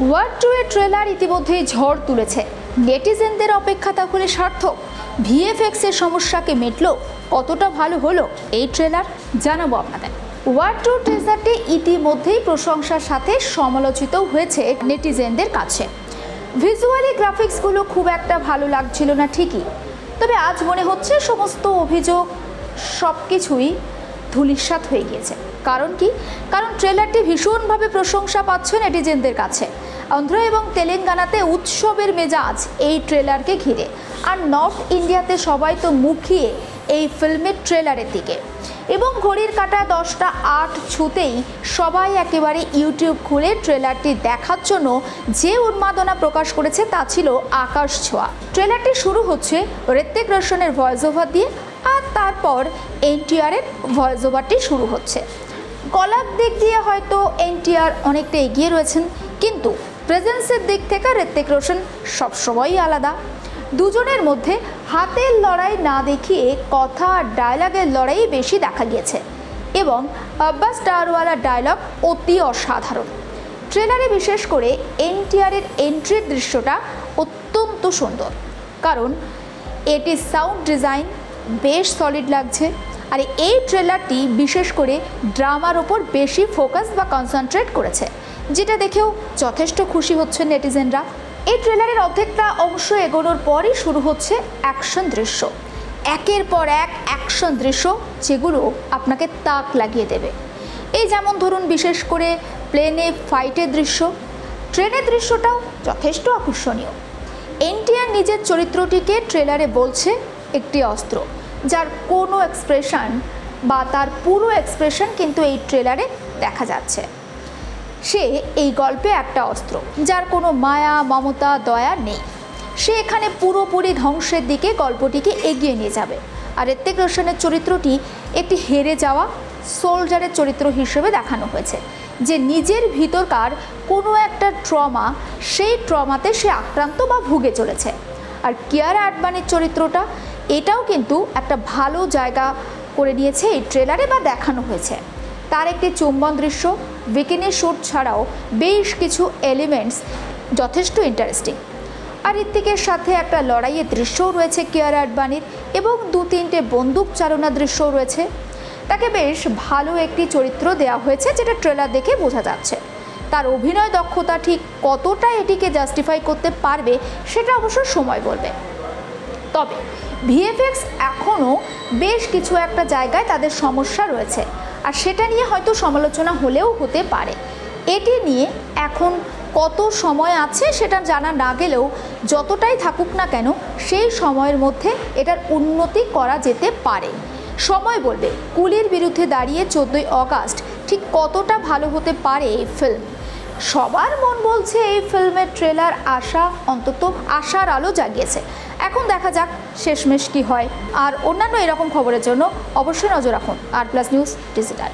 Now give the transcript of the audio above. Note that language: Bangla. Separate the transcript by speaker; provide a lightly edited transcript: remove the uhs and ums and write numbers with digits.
Speaker 1: ওয়ার 2 এর ট্রেলার ইতিমধ্যেই ঝড় তুলেছে। নেটিজেনদের অপেক্ষা তাহলে সার্থক? ভিএফএক্স এর সমস্যাকে মিটলো? কতটা ভালো হলো এই ট্রেলার, জানাবো আপনাদের। ওয়ার 2 টিজারটি ইতিমধ্যেই প্রশংসার সাথে সমালোচিত হয়েছে নেটিজেনদের কাছে। ভিজুয়ালি গ্রাফিক্সগুলো খুব একটা ভালো লাগছিল না ঠিকই, তবে আজ মনে হচ্ছে সমস্ত অভিযোগ সব কিছুই ধূলিসাৎ হয়ে গিয়েছে। কারণ কি? কারণ ট্রেলারটি ভীষণভাবে প্রশংসা পাচ্ছে নেটিজেনদের কাছে। অন্ধ্র এবং তেলেঙ্গানাতে উৎসবের মেজাজ এই ট্রেলারকে ঘিরে, আর নর্থ ইন্ডিয়াতে সবাই তো মুখিয়ে এই ফিল্মের ট্রেলারের দিকে। এবং ঘড়ির কাঁটা 10টা 8 ছুতেই সবাই একেবারে ইউটিউব খুলে ট্রেলারটি দেখার জন্য যে উন্মাদনা প্রকাশ করেছে তা ছিল আকাশ ছোঁয়া। ট্রেলারটি শুরু হচ্ছে ঋত্বিক রোশনের ভয়েস ওভার দিয়ে, আর তারপর এনটিআরের ভয়েস ওভারটি শুরু হচ্ছে। গলার দিক দিয়ে হয়তো এনটিআর অনেকটা এগিয়ে রয়েছেন, কিন্তু প্রেজেন্সের দিক থেকে ঋত্বিক রোশন সবসময়ই আলাদা। দুজনের মধ্যে হাতের লড়াই না দেখিয়ে কথা আর ডায়লগের লড়াই বেশি দেখা গিয়েছে, এবং আব্বাস ডারওয়ালার ডায়লগ অতি অসাধারণ। ট্রেলারে বিশেষ করে এনটিআরের এন্ট্রির দৃশ্যটা অত্যন্ত সুন্দর, কারণ এটির সাউন্ড ডিজাইন বেশ সলিড লাগছে। আর এই ট্রেলারটি বিশেষ করে ড্রামার ওপর বেশি ফোকাস বা কনসেন্ট্রেট করেছে, যেটা দেখেও যথেষ্ট খুশি হচ্ছেন নেটিজেনরা। এই ট্রেলারের অর্ধেকটা অংশ এগোনোর পরই শুরু হচ্ছে অ্যাকশন দৃশ্য, একের পর এক অ্যাকশন দৃশ্য, যেগুলো আপনাকে তাক লাগিয়ে দেবে। এই যেমন ধরুন বিশেষ করে প্লেনে ফাইটের দৃশ্য, ট্রেনের দৃশ্যটাও যথেষ্ট আকর্ষণীয়। এনটিআর নিজের চরিত্রটিকে ট্রেলারে বলছে একটি অস্ত্র, যার কোনো এক্সপ্রেশন বা তার পুরো এক্সপ্রেশন কিন্তু এই ট্রেলারে দেখা যাচ্ছে। সে এই গল্পে একটা অস্ত্র, যার কোনো মায়া মমতা দয়া নেই। সে এখানে পুরোপুরি ধ্বংসের দিকে গল্পটিকে এগিয়ে নিয়ে যাবে। আর ঋত্বিক রোশনের চরিত্রটি একটি হেরে যাওয়া সোলজারের চরিত্র হিসেবে দেখানো হয়েছে, যে নিজের ভিতরকার কোনো একটা ট্রমা, সেই ট্রমাতে সে আক্রান্ত বা ভুগে চলেছে। আর কিয়ারা আডবাণীর চরিত্রটা, এটাও কিন্তু একটা ভালো জায়গা করে নিয়েছে এই ট্রেলারে বা দেখানো হয়েছে। তার একটি চুম্বন দৃশ্য, বিকিনি শ্যুট ছাড়াও বেশ কিছু এলিমেন্টস যথেষ্ট ইন্টারেস্টিং। আর ঋত্বিকের সাথে একটা লড়াইয়ের দৃশ্যও রয়েছে কিয়ারা আডবাণীর, এবং 2-3টে বন্দুক চালনার দৃশ্যও রয়েছে। তাকে বেশ ভালো একটি চরিত্র দেওয়া হয়েছে, যেটা ট্রেলার দেখে বোঝা যাচ্ছে। তার অভিনয় দক্ষতা ঠিক কতটা এটিকে জাস্টিফাই করতে পারবে সেটা অবশ্য সময় বলবে। তবে ভিএফএক্স এখনও বেশ কিছু একটা জায়গায় তাদের সমস্যা রয়েছে, আর সেটা নিয়ে হয়তো সমালোচনা হলেও হতে পারে। এটি নিয়ে এখন কত সময় আছে সেটা জানা না গেলেও, যতটাই থাকুক না কেন সেই সময়ের মধ্যে এটার উন্নতি করা যেতে পারে। সময় বলবে কুলির বিরুদ্ধে দাঁড়িয়ে 14ই অগাস্ট ঠিক কতটা ভালো হতে পারে এই ফিল্ম। সবার মন বলছে এই ফিল্মের ট্রেলার অন্তত আশার আলো জাগিয়েছে। এখন দেখা যাক শেষমেশ কী হয়। আর অন্যান্য এরকম খবরের জন্য অবশ্যই নজর রাখুন আর প্লাস নিউজ ডিজিটাল।